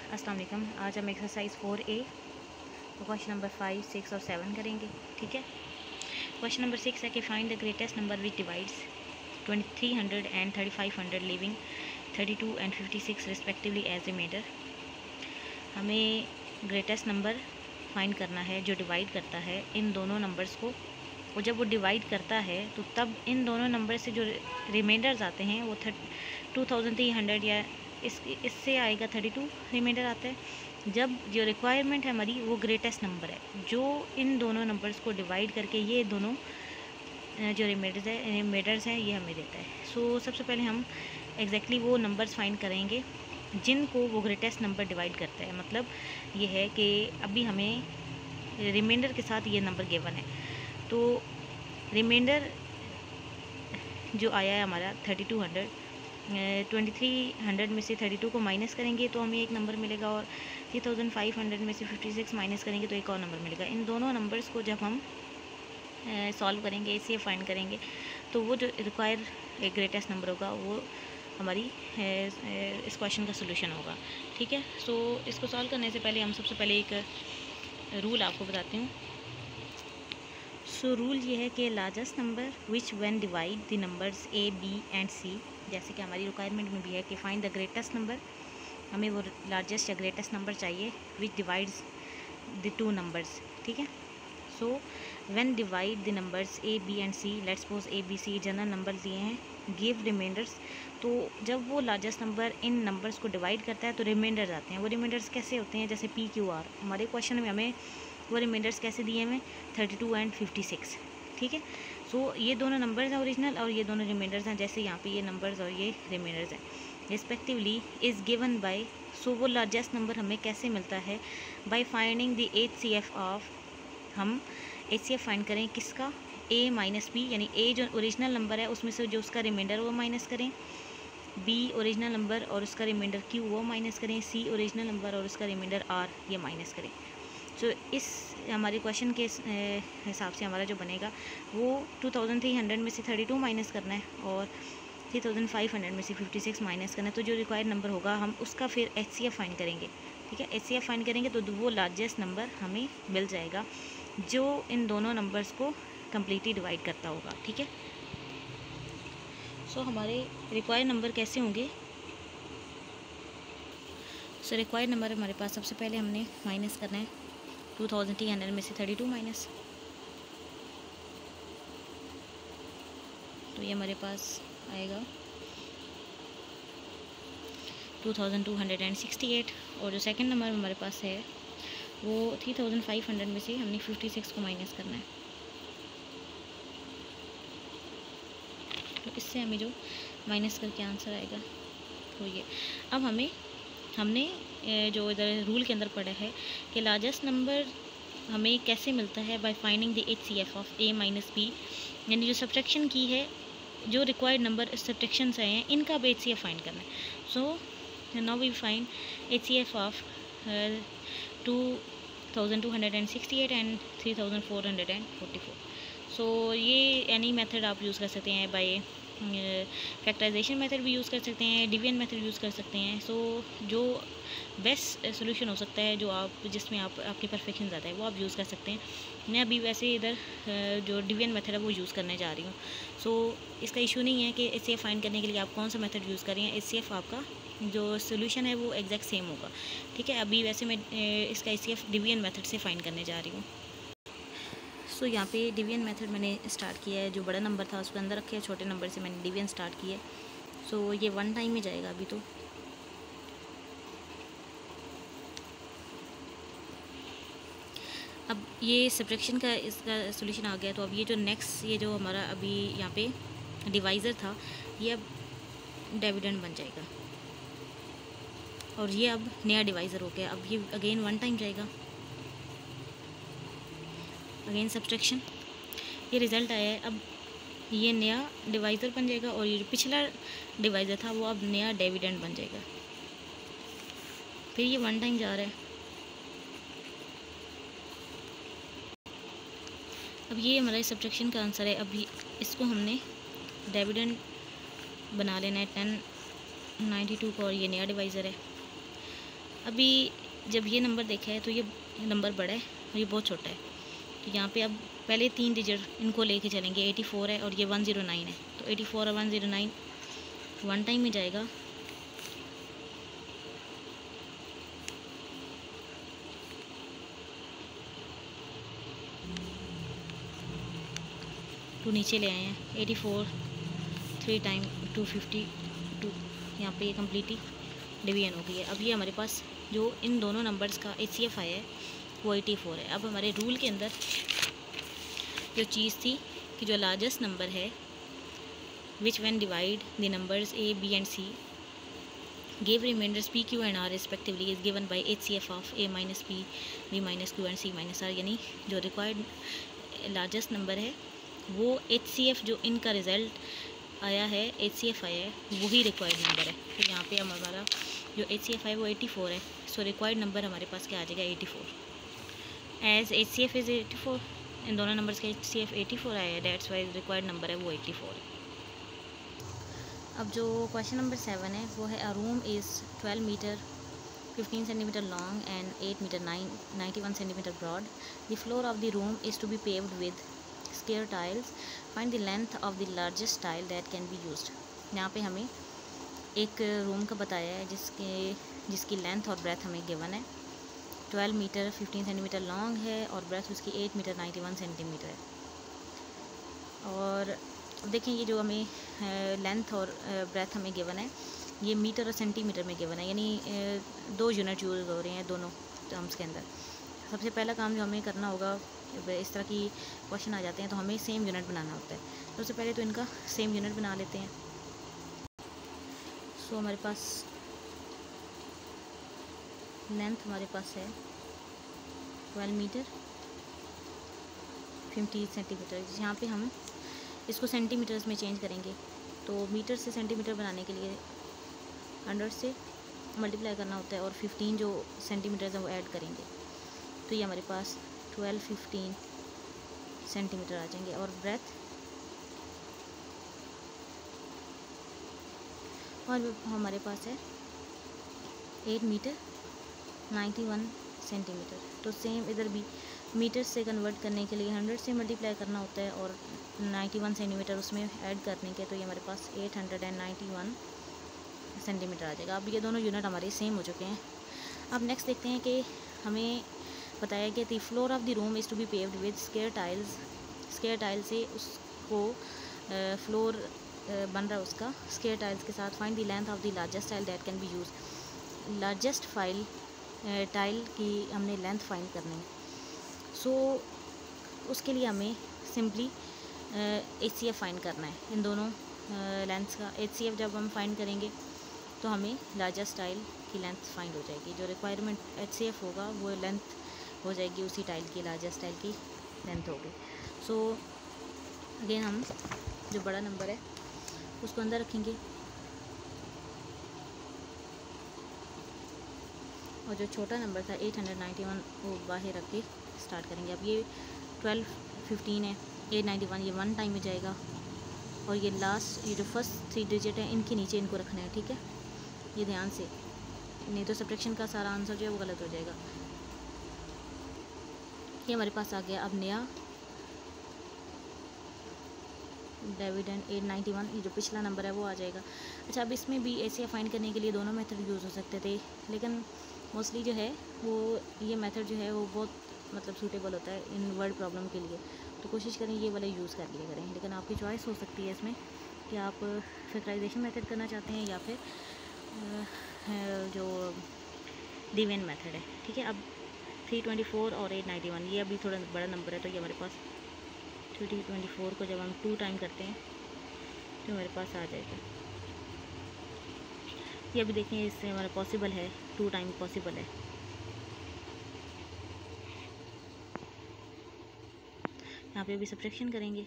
अस्सलाम वालेकुम। आज हम एक्सरसाइज 4A तो क्वेश्चन नंबर 5, 6 और 7 करेंगे। ठीक है। क्वेश्चन नंबर 6 है कि find the greatest number which divides 2300 and 3500 leaving 32 and 56 respectively as remainder. हमें ग्रेटेस्ट नंबर फाइंड करना है जो डिवाइड करता है इन दोनों नंबर्स को, और जब वो डिवाइड करता है तो तब इन दोनों नंबर से जो रिमाइंडर्स आते हैं वो 2300 या इससे आएगा 32 रिमाइंडर आता है। जब जो रिक्वायरमेंट है हमारी वो ग्रेटेस्ट नंबर है जो इन दोनों नंबर्स को डिवाइड करके ये दोनों जो रिमाइंडर्स हैं ये हमें देता है। सो सबसे पहले हम एग्जैक्टली वो नंबर्स फाइंड करेंगे जिनको वो ग्रेटेस्ट नंबर डिवाइड करता है। मतलब ये है कि अभी हमें रिमाइंडर के साथ ये नंबर गिवन है, तो रिमाइंडर जो आया है हमारा 3200, 2300 में से 32 को माइनस करेंगे तो हमें एक नंबर मिलेगा, और 3500 में से 56 माइनस करेंगे तो एक और नंबर मिलेगा। इन दोनों नंबर्स को जब हम सॉल्व करेंगे, इसलिए फाइंड करेंगे, तो वो जो रिक्वायर एक ग्रेटेस्ट नंबर होगा वो हमारी इस क्वेश्चन का सोल्यूशन होगा। ठीक है। सो इसको सॉल्व करने से पहले हम सबसे पहले एक रूल आपको बताती हूँ। सो रूल ये है कि largest number which when divide the numbers A B and C, जैसे कि हमारी रिक्वायरमेंट में भी है कि फाइंड द ग्रेटेस्ट नंबर, हमें वो लार्जेस्ट या ग्रेटेस्ट नंबर चाहिए which divides the two numbers. ठीक है। So when divide the numbers A B and C, let's suppose A B C general number दिए हैं, गिव रिमाइंडर्स। तो जब वो लार्जेस्ट नंबर इन नंबर्स को डिवाइड करता है तो रिमाइंडर्स आते हैं। वो रिमाइंडर्स कैसे होते हैं, जैसे पी क्यू आर, हमारे क्वेश्चन में हमें वो रिमाइंडर्स कैसे दिए हैं, 32 एंड 56। ठीक है। सो ये दोनों नंबर्स हैं ओरिजिनल, और ये दोनों रिमाइंडर्स हैं, जैसे यहाँ पे ये नंबर्स और ये रिमाइंडर्स हैं रिस्पेक्टिवली इज़ गिवन बाय। सो वो लार्जेस्ट नंबर हमें कैसे मिलता है, by finding the HCF of, हम HCF फाइंड करें किसका, A माइनस बी, यानी A जो ओरिजिनल नंबर है उसमें से जो उसका रिमाइंडर वो माइनस करें, B ओरिजिनल नंबर और उसका रिमाइंडर Q वो माइनस करें, C ओरिजिनल नंबर और उसका रिमाइंडर R ये माइनस करें। सो इस हमारे क्वेश्चन के हिसाब से हमारा जो बनेगा वो 2300 में से 32 माइनस करना है और 3500 में से 56 माइनस करना है। तो जो रिक्वायर्ड नंबर होगा हम उसका फिर HCF फाइंड करेंगे। ठीक है। HCF फाइंड करेंगे तो वो लार्जेस्ट नंबर हमें मिल जाएगा जो इन दोनों नंबर्स को कम्प्लीटली डिवाइड करता होगा। ठीक है। सो हमारे रिक्वायर्ड नंबर कैसे होंगे। सो रिक्वायर्ड नंबर हमारे पास सबसे पहले हमने माइनस करना है 2300 में से 32 माइनस, तो ये हमारे पास आएगा 2268। और जो सेकंड नंबर हमारे पास है वो 3500 में से हमने 56 को माइनस करना है, तो इससे हमें जो माइनस करके आंसर आएगा वो ये। अब हमने जो इधर रूल के अंदर पढ़ा है कि लार्जेस्ट नंबर हमें कैसे मिलता है, by finding the HCF of A minus B, यानी जो सब्ट्रैक्शन की है, जो रिक्वायर्ड नंबर सब्ट्रैक्शन से आए हैं इनका अब HCF फाइंड करना है। So now we find HCF of 2268 and 3444। So ये एनी मेथड आप यूज़ कर सकते हैं, बाय फैक्टराइजेशन मेथड भी यूज़ कर सकते हैं, डिवीजन मेथड यूज़ कर सकते हैं। सो जो बेस्ट सोल्यूशन हो सकता है, जो आप जिसमें आपकी परफेक्शन ज़्यादा है, वो आप यूज़ कर सकते हैं। मैं अभी वैसे इधर जो डिवीजन मेथड है वो यूज़ करने जा रही हूँ। सो इसका इशू नहीं है कि HCF फाइंड करने के लिए आप कौन सा मेथड यूज़ करें, HCF आपका जो सोल्यूशन है वो एग्जैक्ट सेम होगा। ठीक है। अभी वैसे मैं इसका HCF डिवीजन मेथड से फाइंड करने जा रही हूँ। सो यहाँ पे डिवीजन मेथड मैंने स्टार्ट किया है, जो बड़ा नंबर था उसके अंदर रखे, छोटे नंबर से मैंने डिवीजन स्टार्ट किया है। सो ये 1 टाइम में जाएगा अभी। तो अब ये सब्ट्रैक्शन का इसका सोल्यूशन आ गया, तो अब ये जो नेक्स्ट ये जो हमारा अभी यहाँ पे डिवाइज़र था ये अब डिविडेंड बन जाएगा, और ये अब नया डिवाइज़र हो गया। अब ये अगेन 1 टाइम जाएगा, अगेन सब्ट्रैक्शन, ये रिज़ल्ट आया है। अब ये नया डिवाइज़र बन जाएगा, और ये जो पिछला डिवाइज़र था वो अब नया डिविडेंड बन जाएगा। फिर ये 1 टाइम जा रहा है। अब ये हमारा सब्ट्रैक्शन का आंसर है। अभी इसको हमने डिविडेंड बना लेना है 1092 का, और ये नया डिवाइज़र है। अभी जब ये नंबर देखा है तो ये नंबर बड़ा है और ये बहुत छोटा है, तो यहाँ पे अब पहले 3 डिजिट इनको लेके चलेंगे। 84 है और ये 109 है, तो 84 और 109 वन टाइम में जाएगा। टू नीचे ले आए हैं। 84 3 टाइम 252, यहाँ पे ये कम्प्लीटली डिवीजन हो गई है। अब ये हमारे पास जो इन दोनों नंबर्स का HCF आया है वो 84 है। अब हमारे रूल के अंदर जो चीज़ थी कि जो लार्जेस्ट नंबर है विच when divide the numbers A, B and C give remainders P, Q and R respectively is given by HCF of A minus P, B minus Q and C minus R, यानी जो required largest number है वो HCF जो इनका result आया है HCF आया है वही रिक्वायर्ड नंबर है। तो यहाँ पे हमारा जो HCF है वो 84 है, सो रिक्वायर्ड नंबर हमारे पास क्या आ जाएगा 84। एज HCF इज़ 84, इन दोनों नंबर्स का HCF 84 आया है, दैट्स वाई रिक्वायर्ड नंबर है वो 84 है। अब जो क्वेश्चन नंबर 7 है वो है a room is 12 metre 15 centimetre long and 8 metre 91 centimetre broad. The floor of the room is to be paved with square tiles, find the length of the largest tile that can be used. यहाँ पे हमें एक room का बताया है जिसकी length और breath हमें गिवन है। 12 मीटर 15 सेंटीमीटर लॉन्ग है और ब्रेथ उसकी 8 मीटर 91 सेंटीमीटर है। और देखें ये जो हमें लेंथ और ब्रेथ हमें गिवन है ये मीटर और सेंटीमीटर में गिवन है, यानी 2 यूनिट यूज़ हो रहे हैं दोनों टर्म्स के अंदर। सबसे पहला काम जो हमें करना होगा, इस तरह की क्वेश्चन आ जाते हैं तो हमें सेम यूनिट बनाना होता है। सबसे पहले तो इनका सेम यूनिट बना लेते हैं। सो हमारे पास लेंथ हमारे पास है 12 मीटर 15 सेंटीमीटर। यहाँ पे हम इसको सेंटीमीटर्स में चेंज करेंगे, तो मीटर से सेंटीमीटर बनाने के लिए 100 से मल्टीप्लाई करना होता है और 15 जो सेंटीमीटर है वो ऐड करेंगे, तो ये हमारे पास 12-15 सेंटीमीटर आ जाएंगे। और ब्रेथ और हमारे पास है 8 मीटर 91 सेंटीमीटर। तो सेम इधर भी मीटर से कन्वर्ट करने के लिए 100 से मल्टीप्लाई करना होता है और 91 सेंटीमीटर उसमें ऐड करने के, तो ये हमारे पास 891 सेंटीमीटर आ जाएगा। अब ये दोनों यूनिट हमारे सेम हो चुके हैं। अब नेक्स्ट देखते हैं कि हमें बताया कि the floor of the room is to be paved with square tiles. Square tile से उसको फ्लोर बन रहा है उसका स्क्वायर टाइल्स के साथ। Find the length of the largest tile that can B use. Largest tile की हमने लेंथ फाइंड करनी है। सो उसके लिए हमें सिंपली HCF फाइंड करना है इन दोनों लेंथ्स का। HCF जब हम फाइंड करेंगे तो हमें लार्जेस्ट टाइल की लेंथ फाइंड हो जाएगी। जो रिक्वायरमेंट HCF होगा वो लेंथ हो जाएगी उसी टाइल की, लार्जेस्ट टाइल की लेंथ होगी। सो अगेन हम जो बड़ा नंबर है उसको अंदर रखेंगे और जो छोटा नंबर था 891 वो बाहर रख के स्टार्ट करेंगे। अब ये 12-15 है, 891 ये वन टाइम में जाएगा और ये लास्ट ये जो फर्स्ट 3 डिजिट है इनके नीचे इनको रखना है, ठीक है, ये ध्यान से, नहीं तो सब्ट्रैक्शन का सारा आंसर जो है वो गलत हो जाएगा। ये हमारे पास आ गया। अब नया डिविडेंड 891, ये जो पिछला नंबर है वो आ जाएगा। अच्छा, अब इसमें भी HCF फाइंड करने के लिए दोनों मेथड यूज़ हो सकते थे, लेकिन मोस्टली जो है वो ये मेथड जो है वो बहुत मतलब सूटेबल होता है इन वर्ड प्रॉब्लम के लिए, तो कोशिश करें ये वाला यूज़ कर लिया करें। लेकिन आपकी चॉइस हो सकती है इसमें कि आप फैक्टराइजेशन मेथड करना चाहते हैं या फिर जो डिवीजन मेथड है, ठीक है। अब 324 और 891 ये अभी थोड़ा बड़ा नंबर है, तो ये हमारे पास 324 को जब हम 2 टाइम करते हैं तो हमारे पास आ जाएगा। ये अभी देखें इससे हमारा पॉसिबल है, 2 टाइम पॉसिबल है। यहाँ पे अभी सब्ट्रैक्शन करेंगे,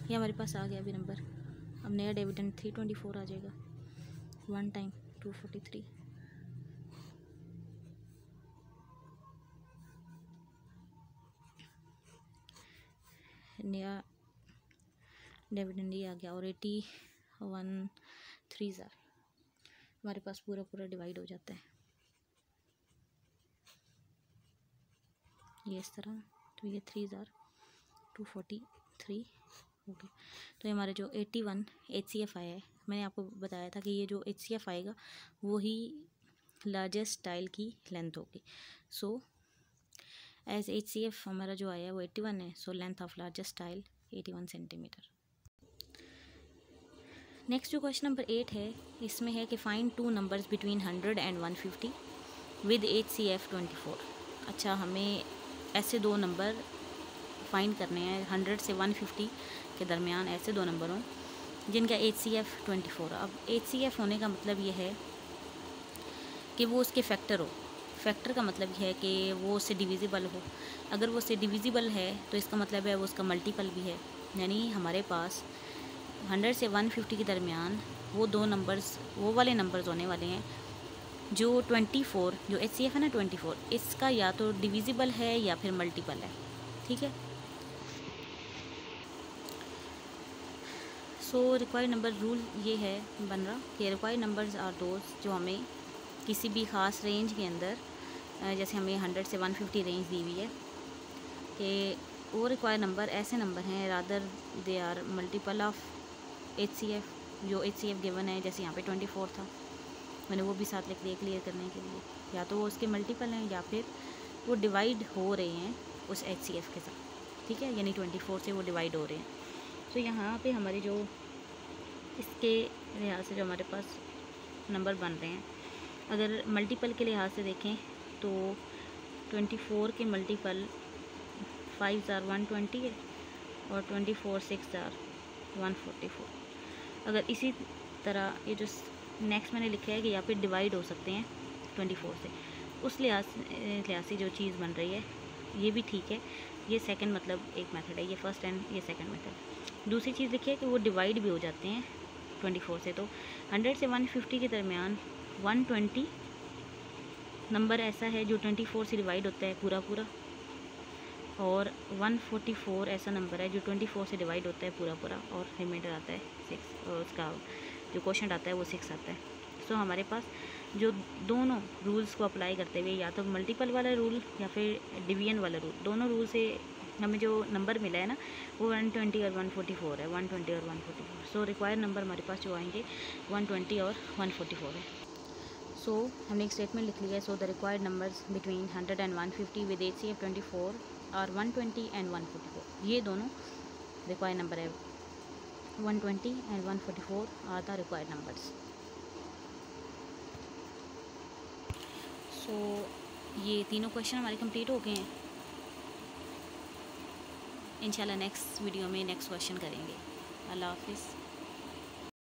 ये हमारे पास आ गया अभी नंबर। अब नया डिविडेंड 324 आ जाएगा, 1 टाइम 243। नया डिविडेंड ये आ गया और 81 3 ज़ार हमारे पास पूरा पूरा डिवाइड हो जाता है ये इस तरह। तो ये 3 ज़ार 243 ओके। तो ये हमारे जो 81 HCF आया है, मैंने आपको बताया था कि ये जो HCF आएगा वो ही लार्जेस्ट टाइल की लेंथ होगी। सो एज HCF हमारा जो आया है वो 81 है, so length of largest tile 81 centimetre. Next जो क्वेश्चन नंबर 8 है, इसमें है कि find 2 numbers between 100 and 150 with HCF 24। अच्छा, हमें ऐसे 2 नंबर फाइंड करने हैं 100 से 150 के दरमियान, ऐसे 2 नंबर हों जिनका HCF 24। अब HCF होने का मतलब ये है कि वो उसके फैक्टर हो। फैक्टर का मतलब ये है कि वो उससे डिविजिबल हो। अगर वो उससे डिविजिबल है तो इसका मतलब है वो उसका मल्टीपल भी है। यानी हमारे पास 100 से 150 के दरमियान वो 2 नंबर्स, वो वाले नंबर्स होने वाले हैं जो 24, जो HCF है ना 24, इसका या तो डिविजिबल है या फिर मल्टीपल है। ठीक है। सो रिक्वायर्ड नंबर रूल ये है बन रहा कि रिक्वायर्ड नंबर्स आर दोज जो हमें किसी भी ख़ास रेंज के अंदर, जैसे हमें 100 से 150 रेंज दी हुई है, कि वो रिक्वायर्ड नंबर ऐसे नंबर हैं rather they are multiple of HCF, जो HCF गिवन है। जैसे यहाँ पे 24 था, मैंने वो भी साथ लिख दिया क्लियर करने के लिए। या तो वो उसके मल्टीपल हैं या फिर वो डिवाइड हो रहे हैं उस HCF के साथ। ठीक है, यानी 24 से वो डिवाइड हो रहे हैं। तो यहाँ पे हमारे जो इसके लिहाज से जो हमारे पास नंबर बन रहे हैं, अगर मल्टीपल के लिहाज से देखें तो 24 के मल्टीपल 5 ज़ार 120 है और 24 6 ज़ार 144। अगर इसी तरह ये जो नेक्स्ट मैंने लिखा है कि यहाँ पे डिवाइड हो सकते हैं 24 से, उस लिहाज से जो चीज़ बन रही है ये भी ठीक है। ये सेकंड मतलब एक मेथड है, ये फर्स्ट एंड ये सेकंड मेथड। दूसरी चीज़ लिखी है कि वो डिवाइड भी हो जाते हैं 24 से। तो 100 से 150 के दरमियान 120 नंबर ऐसा है जो 24 से डिवाइड होता है पूरा पूरा, और 144 ऐसा नंबर है जो 24 से डिवाइड होता है पूरा पूरा, और रिमाइंडर आता है 6, और उसका जो क्वोशंट आता है वो 6 आता है। सो हमारे पास जो दोनों रूल्स को अप्लाई करते हुए, या तो मल्टीपल वाला रूल या फिर डिवीजन वाला रूल, दोनों रूल से हमें जो नंबर मिला है ना वो 120 और 144 है, 120 और 144। सो रिक्वायर्ड नंबर हमारे पास जो आएंगे 120 और 144 है। सो हमने एक स्टेटमेंट लिख लिया है। So the required numbers between 100 and 150 with HCF 24 और 120 एंड 144, ये दोनों रिक्वायर्ड नंबर है। 120 and 144 are the required numbers. So ये तीनों क्वेश्चन हमारे कंप्लीट हो गए हैं। इंशाल्लाह नेक्स्ट वीडियो में नेक्स्ट क्वेश्चन करेंगे। अल्लाह हाफिज़।